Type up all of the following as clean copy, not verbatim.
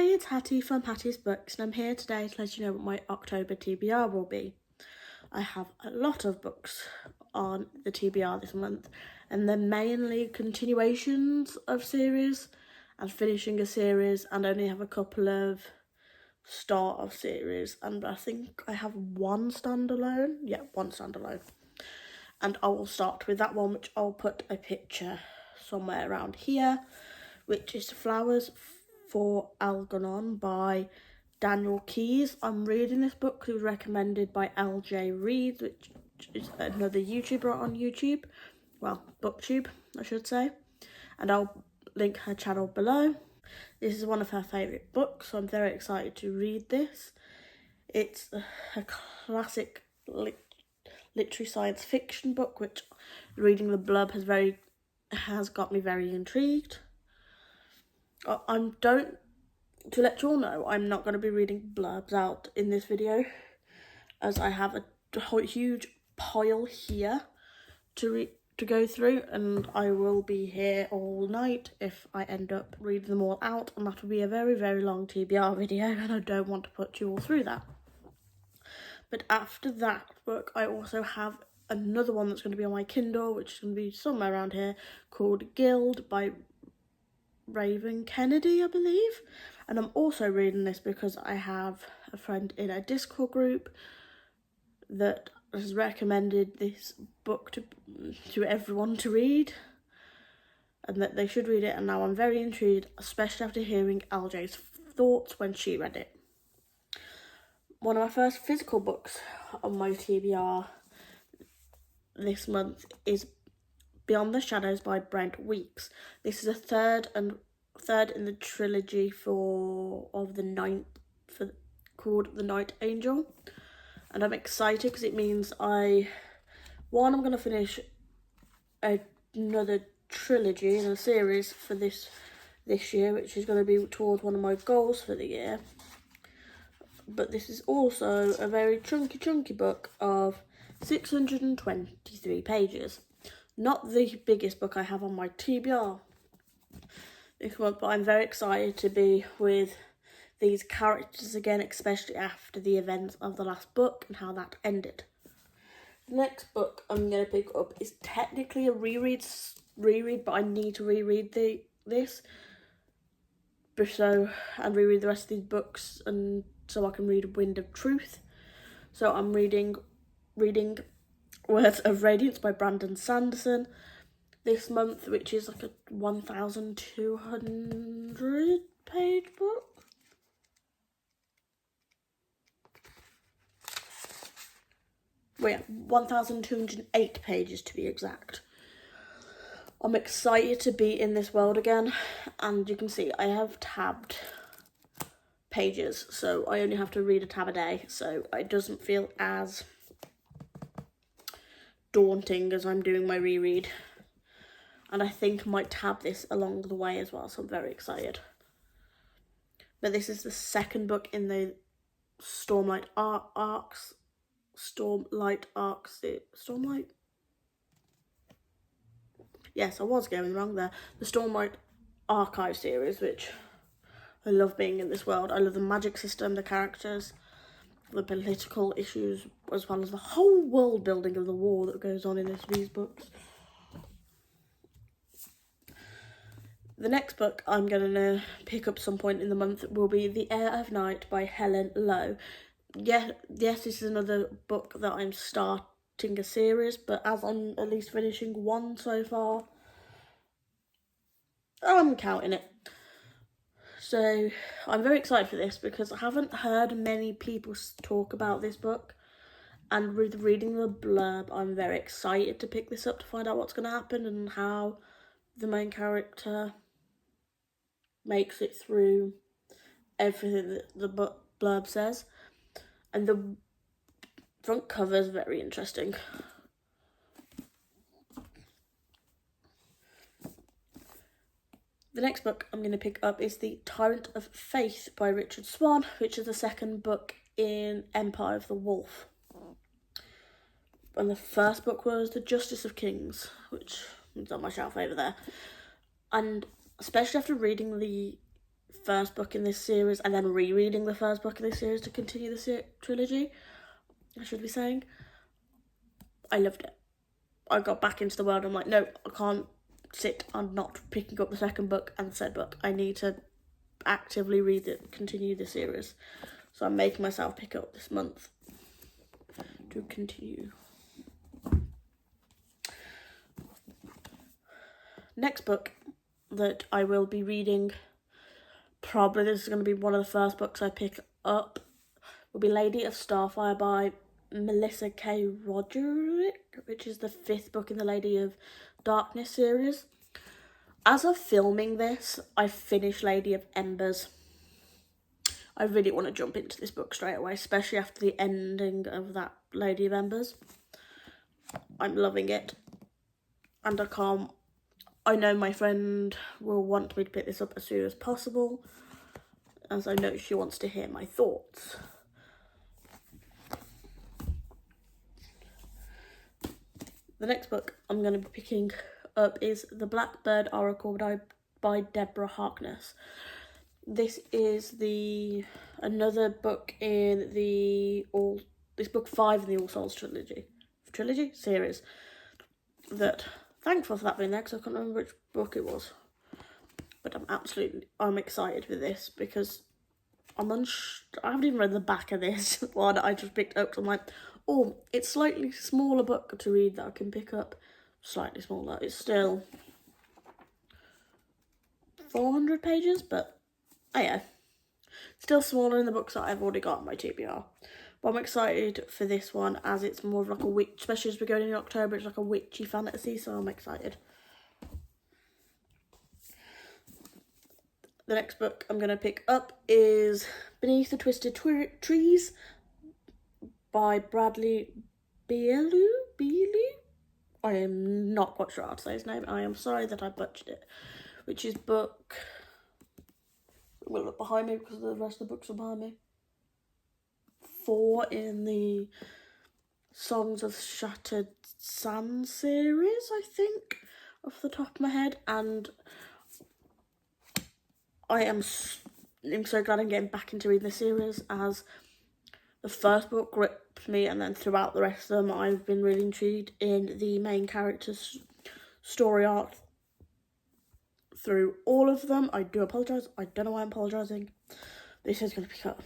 it's Hattie from Hattie's Books, and I'm here today to let you know what my October TBR will be. I have a lot of books on the TBR this month, and they're mainly continuations of series and finishing a series, and only have a couple of start of series, and I think I have one standalone. Yeah, one standalone. And I will start with that one, which I'll put a picture somewhere around here, which is Flowers for Algernon by Daniel Keyes. I'm reading this book. It was recommended by LJ Reads, which is another YouTuber on YouTube. Well, BookTube, I should say. And I'll link her channel below. This is one of her favourite books, so I'm very excited to read this. It's a classic literary science fiction book, which reading the blurb has got me very intrigued. To let you all know, I'm not going to be reading blurbs out in this video, as I have a huge pile here to go through, and I will be here all night if I end up reading them all out, and that will be a very, very long TBR video, and I don't want to put you all through that. But after that book, I also have another one that's going to be on my Kindle, which is going to be somewhere around here, called Guild by Raven Kennedy, I believe. And I'm also reading this because I have a friend in a Discord group that has recommended this book to everyone to read, and that they should read it, and now I'm very intrigued, especially after hearing LJ's thoughts when she read it. One of my first physical books on my TBR this month is Beyond the Shadows by Brent Weeks. This is a third in the trilogy called The Night Angel, and I'm excited because it means I'm going to finish another trilogy in a series for this year, which is going to be towards one of my goals for the year. But this is also a very chunky book of 623 pages. Not the biggest book I have on my TBR this month, but I'm very excited to be with these characters again, especially after the events of the last book and how that ended. The next book I'm going to pick up is technically a reread, but I need to reread this and reread the rest of these books, and so I can read Wind of Truth. So I'm reading Words of Radiance by Brandon Sanderson this month, which is like a 1,200 page book. Well, yeah, 1,208 pages to be exact. I'm excited to be in this world again, and you can see I have tabbed pages, so I only have to read a tab a day, so it doesn't feel as daunting as I'm doing my reread. And I think I might tab this along the way as well, so I'm very excited. But this is the second book in the Stormlight Arcs. Yes, I was going wrong there. The Stormlight Archive series, which I love being in this world. I love the magic system, the characters, the political issues, as well as the whole world building of the war that goes on in these books. The next book I'm going to pick up some point in the month will be The Air of Night by Helen Lowe. Yes, this is another book that I'm starting a series, but as I'm at least finishing one so far, I'm counting it. So I'm very excited for this because I haven't heard many people talk about this book, and with reading the blurb, I'm very excited to pick this up to find out what's going to happen and how the main character makes it through everything that the blurb says. And the front cover is very interesting. The next book I'm going to pick up is The Tyrant of Faith by Richard Swan, which is the second book in Empire of the Wolf. And the first book was The Justice of Kings, which is on my shelf over there. And especially after reading the first book in this series and then rereading the first book in this series to continue the trilogy, I should be saying. I loved it. I got back into the world. I'm like, no, I can't sit on not picking up the second book and the third book. I need to actively read it, continue the series. So I'm making myself pick up this month to continue. Next book that I will be reading, probably this is going to be one of the first books I pick up, will be Lady of Starfire by Melissa K. Roderick, which is the 5th book in the Lady of Darkness series. As of filming this, I finished Lady of Embers. I really want to jump into this book straight away, especially after the ending of that Lady of Embers. I'm loving it. And I know my friend will want me to pick this up as soon as possible, as I know she wants to hear my thoughts. The next book I'm going to be picking up is The Blackbird Oracle by Deborah Harkness. This is another book in this book 5 in the All Souls trilogy series. That, thankful for that being there, because I can't remember which book it was. But I'm excited for this because I haven't even read the back of this one I just picked up. So I'm like, oh, it's slightly smaller book to read that I can pick up. Slightly smaller. It's still 400 pages, but oh yeah, still smaller than the books that I've already got on my TBR. But I'm excited for this one as it's more of like a witch, especially as we're going in October, it's like a witchy fantasy, so I'm excited. The next book I'm going to pick up is Beneath the Twisted Trees by Bradley Beelu? I am not quite sure how to say his name. I am sorry that I butchered it. Which is book... We'll look behind me because the rest of the books are behind me. 4 in the Songs of Shattered Sand series, I think, off the top of my head. And I'm so glad I'm getting back into reading the series, as the first book gripped me, and then throughout the rest of them I've been really intrigued in the main character's story arc through all of them. I do apologise. I don't know why I'm apologising. This is going to pick up.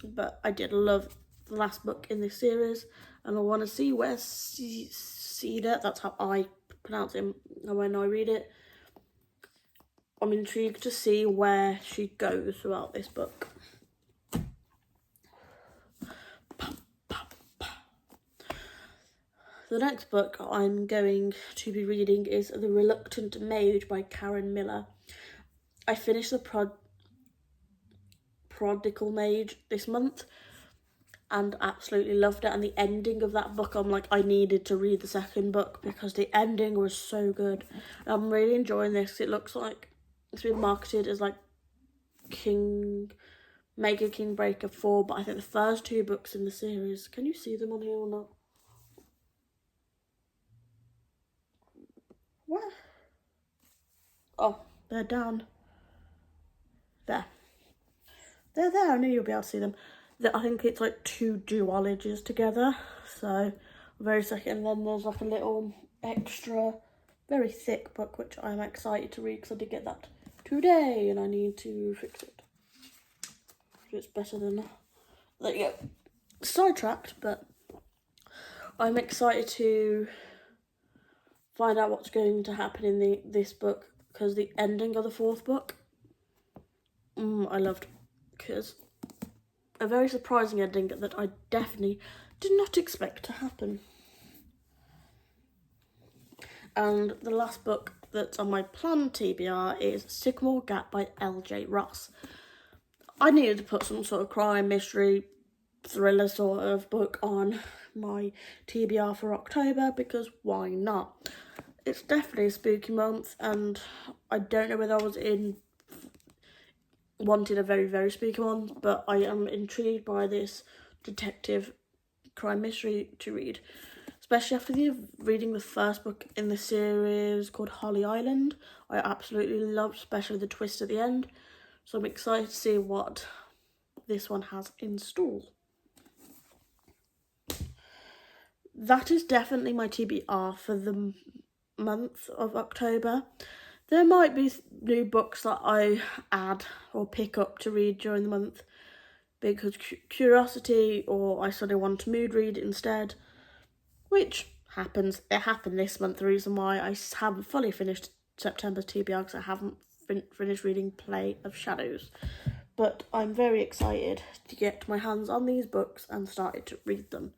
But I did love the last book in this series, and I want to see where Cedar, that's how I pronounce him when I read it. I'm intrigued to see where she goes throughout this book. The next book I'm going to be reading is The Reluctant Maid by Karen Miller. I finished the Prodigal Maid this month and absolutely loved it. And the ending of that book, I'm like, I needed to read the second book because the ending was so good. I'm really enjoying this. It looks like it's been marketed as like Mega King Breaker 4, but I think the first 2 books in the series, can you see them on here or not? What? Oh, they're down there. They're there. I knew you'll be able to see them. I think it's like 2 duologies together. So, very second. And then there's like a little extra, very thick book, which I'm excited to read because I did get that today and I need to fix it. It's better than... There you go. Sidetracked, but I'm excited to find out what's going to happen in this book, because the ending of the 4th book, I loved, because a very surprising ending that I definitely did not expect to happen. And the last book that's on my planned TBR is Sycamore Gap by L.J. Ross. I needed to put some sort of crime, mystery, thriller sort of book on my TBR for October, because why not? It's definitely a spooky month, and I don't know whether I was wanted a very, very spooky one, but I am intrigued by this detective crime mystery to read, especially after reading the first book in the series called Holly Island. I absolutely loved, especially the twist at the end. So I'm excited to see what this one has in store. That is definitely my TBR for the month of October. There might be new books that I add or pick up to read during the month because curiosity, or I suddenly want to mood read instead, which happens. It happened this month. The reason why I haven't fully finished September's TBR because I haven't finished reading Play of Shadows. But I'm very excited to get my hands on these books and started to read them.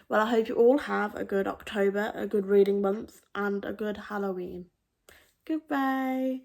Well, I hope you all have a good October, a good reading month, and a good Halloween. Goodbye.